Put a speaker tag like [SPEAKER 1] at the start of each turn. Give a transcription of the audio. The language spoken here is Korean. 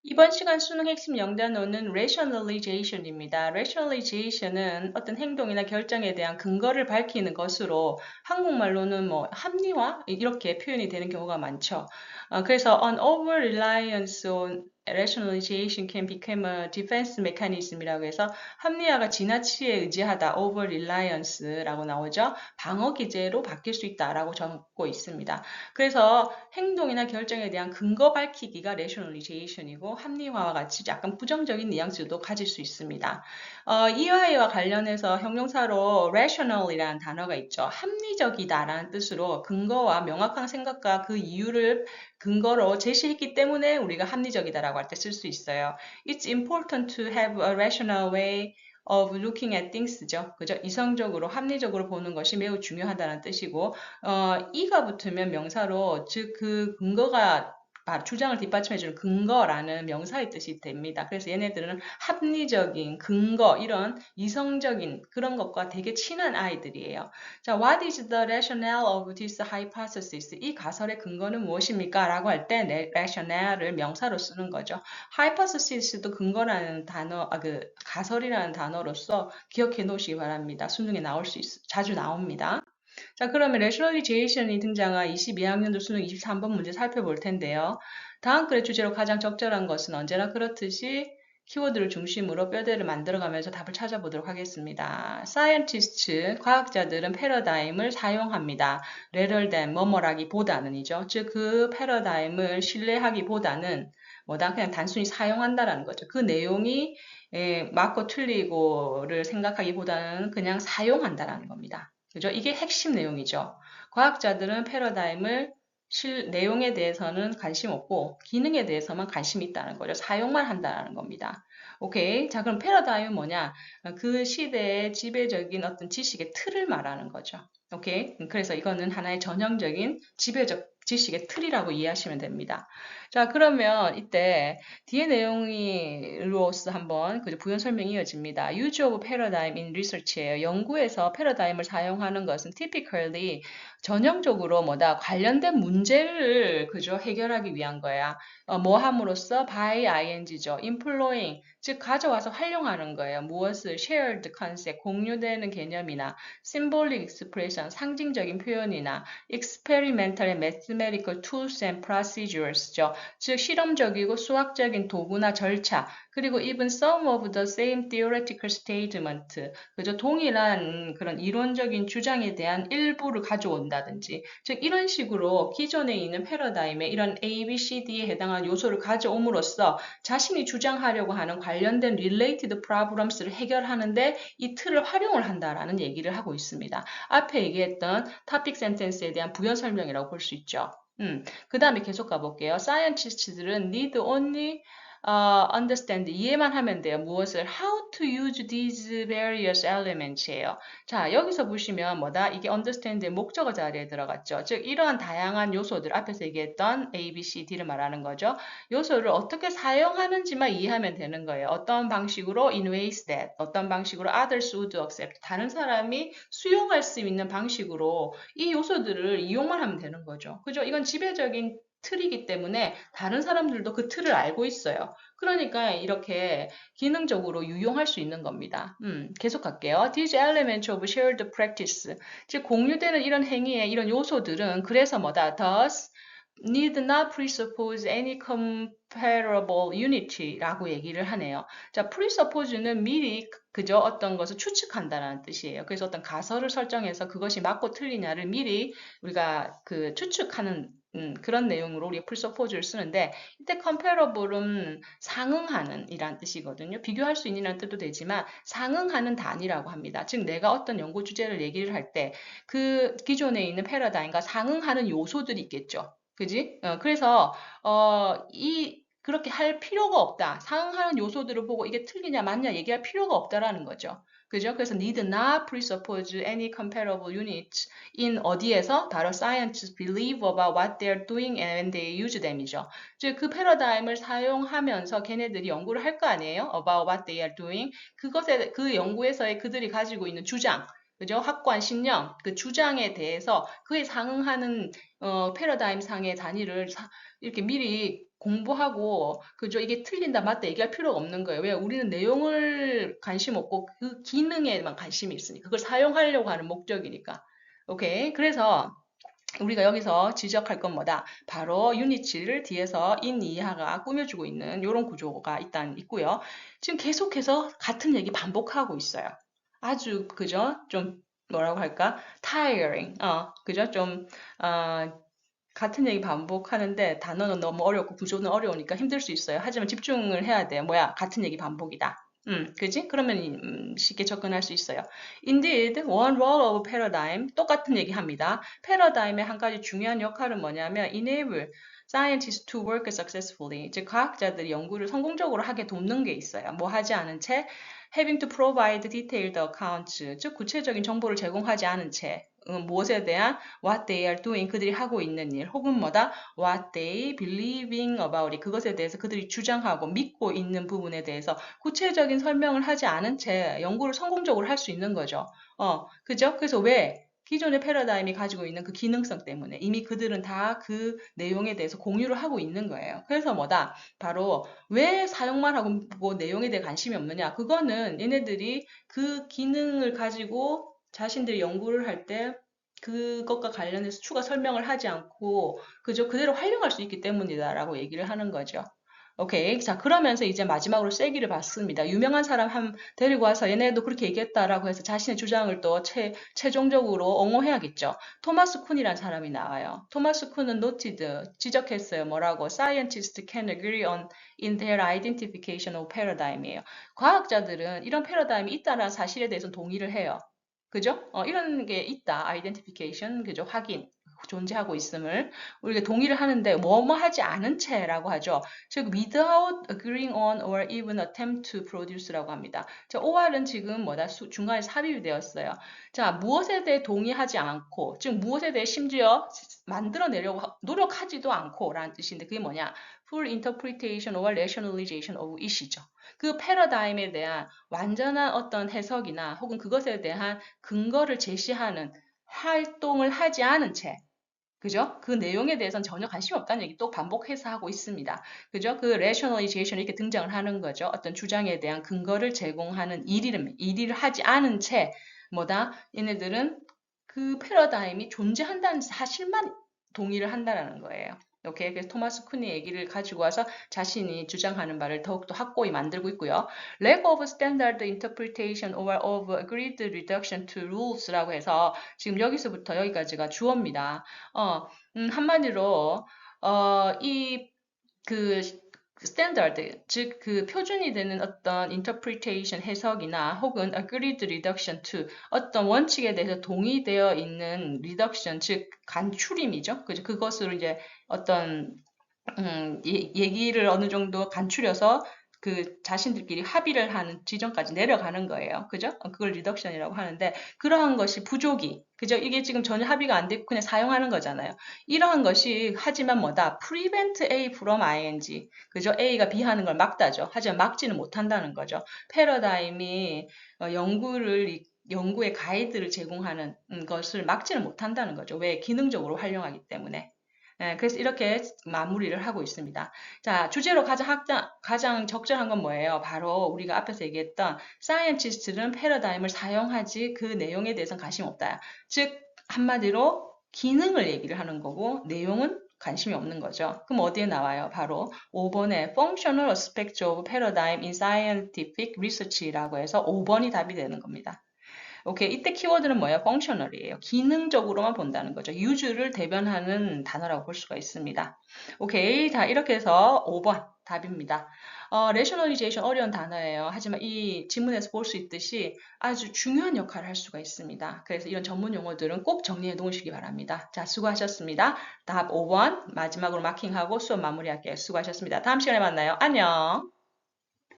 [SPEAKER 1] 이번 시간 수능 핵심 영단어는 rationalization입니다. rationalization은 어떤 행동이나 결정에 대한 근거를 밝히는 것으로 한국말로는 뭐 합리화 이렇게 표현이 되는 경우가 많죠. 그래서 an over reliance on rationalization can become a defense mechanism이라고 해서 합리화가 지나치게 의지하다 over reliance라고 나오죠. 방어 기제로 바뀔 수 있다라고 적고 있습니다. 그래서 행동이나 결정에 대한 근거 밝히기가 rationalization이고 합리화와 같이 약간 부정적인 뉘앙스도 가질 수 있습니다. 이화와 관련해서 형용사로 rational이라는 단어가 있죠. 합리적이다라는 뜻으로 근거와 명확한 생각과 그 이유를 근거로 제시했기 때문에 우리가 합리적이다라고 할 때 쓸 수 있어요. It's important to have a rational way of looking at things죠. 그죠? 이성적으로, 합리적으로 보는 것이 매우 중요하다는 뜻이고, 이가 붙으면 명사로, 즉, 그 근거가 주장을 뒷받침해주는 근거라는 명사의 뜻이 됩니다. 그래서 얘네들은 합리적인 근거, 이런 이성적인 그런 것과 되게 친한 아이들이에요. 자, what is the rationale of this hypothesis? 이 가설의 근거는 무엇입니까? 라고 할 때 rationale을 명사로 쓰는 거죠. hypothesis도 근거라는 단어, 가설이라는 단어로서 기억해 놓으시기 바랍니다. 수능에 자주 나옵니다. 자, 그러면 rationalization이 등장한 22학년도 수능 23번 문제 살펴볼 텐데요. 다음 글의 주제로 가장 적절한 것은 언제나 그렇듯이 키워드를 중심으로 뼈대를 만들어가면서 답을 찾아보도록 하겠습니다. scientists, 과학자들은 패러다임을 사용합니다. rather than, 뭐뭐라기보다는이죠. 즉, 그 패러다임을 신뢰하기보다는 뭐다? 그냥 단순히 사용한다라는 거죠. 그 내용이 맞고 틀리고를 생각하기보다는 그냥 사용한다라는 겁니다. 그죠? 이게 핵심 내용이죠. 과학자들은 패러다임을 내용에 대해서는 관심 없고 기능에 대해서만 관심이 있다는 거죠. 사용만 한다는 겁니다. 오케이. 자, 그럼 패러다임은 뭐냐? 그 시대의 지배적인 어떤 지식의 틀을 말하는 거죠. 오케이. 그래서 이거는 하나의 전형적인 지배적 지식의 틀이라고 이해하시면 됩니다. 자, 그러면 이때 뒤에 내용으로서 한번 부연 설명이 이어집니다. Use of paradigm in research예요. 연구에서 패러다임을 사용하는 것은 typically 전형적으로 뭐다 관련된 문제를 그죠 해결하기 위한 거야. 뭐 함으로써 by ing죠. employing 즉 가져와서 활용하는 거예요. 무엇을 shared concept 공유되는 개념이나 symbolic expression 상징적인 표현이나 experimental and mathematical tools and procedures죠. 즉 실험적이고 수학적인 도구나 절차, 그리고 even some of the same theoretical statement, 그죠? 동일한 그런 이론적인 주장에 대한 일부를 가져온다든지, 즉 이런 식으로 기존에 있는 패러다임에 이런 A, B, C, D에 해당하는 요소를 가져옴으로써 자신이 주장하려고 하는 관련된 related problems를 해결하는데 이 틀을 활용을 한다라는 얘기를 하고 있습니다. 앞에 얘기했던 topic sentence에 대한 부연 설명이라고 볼 수 있죠. 그 다음에 계속 가볼게요. scientists들은 need only understand, 이해만 하면 돼요. 무엇을? How to use these various elements예요. 자, 여기서 보시면 뭐다? 이게 understand의 목적어 자리에 들어갔죠. 즉, 이러한 다양한 요소들, 앞에서 얘기했던 A, B, C, D를 말하는 거죠. 요소를 어떻게 사용하는지만 이해하면 되는 거예요. 어떤 방식으로 in ways that, 어떤 방식으로 others would accept, 다른 사람이 수용할 수 있는 방식으로 이 요소들을 이용만 하면 되는 거죠. 그죠? 이건 지배적인 틀이기 때문에 다른 사람들도 그 틀을 알고 있어요. 그러니까 이렇게 기능적으로 유용할 수 있는 겁니다. 계속 갈게요. These elements of shared practice, 즉 공유되는 이런 행위의 이런 요소들은 그래서 뭐다? Thus need not presuppose any comparable unity라고 얘기를 하네요. 자, presuppose는 미리 그저 어떤 것을 추측한다는 뜻이에요. 그래서 어떤 가설을 설정해서 그것이 맞고 틀리냐를 미리 우리가 그 추측하는 그런 내용으로 우리가 presuppose를 쓰는데 이때 comparable은 상응하는 이란 뜻이거든요. 비교할 수 있는 뜻도 되지만 상응하는 단위라고 합니다. 즉 내가 어떤 연구 주제를 얘기를 할 때 그 기존에 있는 패러다임과 상응하는 요소들이 있겠죠. 그지? 그래서 그렇게 할 필요가 없다. 상응하는 요소들을 보고 이게 틀리냐 맞냐 얘기할 필요가 없다라는 거죠. 그죠? 그래서 need not presuppose any comparable units in 어디에서? 바로 scientists believe about what they're doing and they use them이죠. 즉, 그 패러다임을 사용하면서 걔네들이 연구를 할 거 아니에요? about what they are doing. 그 연구에서의 그들이 가지고 있는 주장, 그죠? 확고한 신념, 그 주장에 대해서 그에 상응하는 패러다임 상의 단위를 이렇게 미리 공부하고 그죠? 이게 틀린다 맞다 얘기할 필요가 없는 거예요. 왜? 우리는 내용을 관심 없고 그 기능에만 관심이 있으니까 그걸 사용하려고 하는 목적이니까. 오케이. 그래서 우리가 여기서 지적할 건 뭐다? 바로 유니치를 뒤에서 인 이하가 꾸며주고 있는 이런 구조가 일단 있고요. 지금 계속해서 같은 얘기 반복하고 있어요. 아주 그죠? 좀 뭐라고 할까? tiring. 그죠? 좀 같은 얘기 반복하는데 단어는 너무 어렵고 구조는 어려우니까 힘들 수 있어요. 하지만 집중을 해야 돼요. 뭐야? 같은 얘기 반복이다. 그지? 그러면 쉽게 접근할 수 있어요. Indeed, one role of paradigm 똑같은 얘기 합니다. 패러다임의 한 가지 중요한 역할은 뭐냐면 enable scientists to work successfully. 즉 과학자들이 연구를 성공적으로 하게 돕는 게 있어요. 뭐 하지 않은 채 having to provide detailed accounts. 즉 구체적인 정보를 제공하지 않은 채 무엇에 대한 what they are doing 그들이 하고 있는 일 혹은 뭐다 what they believing about it 그것에 대해서 그들이 주장하고 믿고 있는 부분에 대해서 구체적인 설명을 하지 않은 채 연구를 성공적으로 할 수 있는 거죠. 그죠? 그래서 왜? 기존의 패러다임이 가지고 있는 그 기능성 때문에 이미 그들은 다 그 내용에 대해서 공유를 하고 있는 거예요. 그래서 뭐다? 바로 왜 사용만 하고 뭐 내용에 대해 관심이 없느냐? 그거는 얘네들이 그 기능을 가지고 자신들이 연구를 할 때 그것과 관련해서 추가 설명을 하지 않고 그저 그대로 활용할 수 있기 때문이다라고 얘기를 하는 거죠. 오케이. 자, 그러면서 이제 마지막으로 쐐기를 봤습니다. 유명한 사람 한 데리고 와서 얘네도 그렇게 얘기했다라고 해서 자신의 주장을 또 최종적으로 옹호해야겠죠. 토마스 쿤이라는 사람이 나와요. 토마스 쿤은 노티드 지적했어요. 뭐라고? Scientists can agree on in their identification of paradigm이에요. 과학자들은 이런 패러다임이 있다는 사실에 대해서 동의를 해요. 그죠? 이런 게 있다. identification, 그죠? 확인. 존재하고 있음을 우리가 동의를 하는데 뭐뭐 하지 않은 채라고 하죠. 즉 without agreeing on or even attempt to produce라고 합니다. 자, or은 지금 뭐다 중간에 삽입이 되었어요. 자, 무엇에 대해 동의하지 않고, 즉 무엇에 대해 심지어 만들어내려고 노력하지도 않고라는 뜻인데 그게 뭐냐? full interpretation or rationalization of it이죠. 그 패러다임에 대한 완전한 어떤 해석이나 혹은 그것에 대한 근거를 제시하는 활동을 하지 않은 채 그죠? 그 내용에 대해서는 전혀 관심이 없다는 얘기 또 반복해서 하고 있습니다. 그죠? 그 rationalization 이렇게 등장을 하는 거죠. 어떤 주장에 대한 근거를 제공하는 일을 하지 않은 채 뭐다? 얘네들은 그 패러다임이 존재한다는 사실만 동의를 한다는 거예요. 오케이. 그래서 토마스 쿤의 얘기를 가지고 와서 자신이 주장하는 바를 더욱더 확고히 만들고 있고요. Lack of standard interpretation or of agreed reduction to rules라고 해서 지금 여기서부터 여기까지가 주어입니다. 한마디로 그 스탠다드, 즉 그 표준이 되는 어떤 interpretation 해석이나 혹은 agreed reduction to 어떤 원칙에 대해서 동의되어 있는 reduction, 즉 간추림이죠. 그죠? 그것으로 이제 어떤 얘기를 어느 정도 간추려서 그 자신들끼리 합의를 하는 지점까지 내려가는 거예요. 그죠? 그걸 리덕션이라고 하는데 그러한 것이 부족이 그죠? 이게 지금 전혀 합의가 안 되고 그냥 사용하는 거잖아요. 이러한 것이 하지만 뭐다? prevent A from ing. 그죠? A가 B 하는 걸 막다죠. 하지만 막지는 못한다는 거죠. 패러다임이 연구의 가이드를 제공하는 것을 막지는 못한다는 거죠. 왜? 기능적으로 활용하기 때문에. 그래서 이렇게 마무리를 하고 있습니다. 자, 주제로 가장 적절한 건 뭐예요? 바로 우리가 앞에서 얘기했던 사이언티스트는 패러다임을 사용하지 그 내용에 대해서는 관심 없다. 즉, 한마디로 기능을 얘기를 하는 거고 내용은 관심이 없는 거죠. 그럼 어디에 나와요? 바로 5번에 Functional Aspects of Paradigm in Scientific Research라고 해서 5번이 답이 되는 겁니다. 오케이. 이때 키워드는 뭐예요? functional이에요. 기능적으로만 본다는 거죠. use를 대변하는 단어라고 볼 수가 있습니다. 오케이. 자, 이렇게 해서 5번 답입니다. rationalization 어려운 단어예요. 하지만 이 지문에서 볼 수 있듯이 아주 중요한 역할을 할 수가 있습니다. 그래서 이런 전문 용어들은 꼭 정리해 놓으시기 바랍니다. 자, 수고하셨습니다. 답 5번 마지막으로 마킹하고 수업 마무리할게요. 수고하셨습니다. 다음 시간에 만나요. 안녕.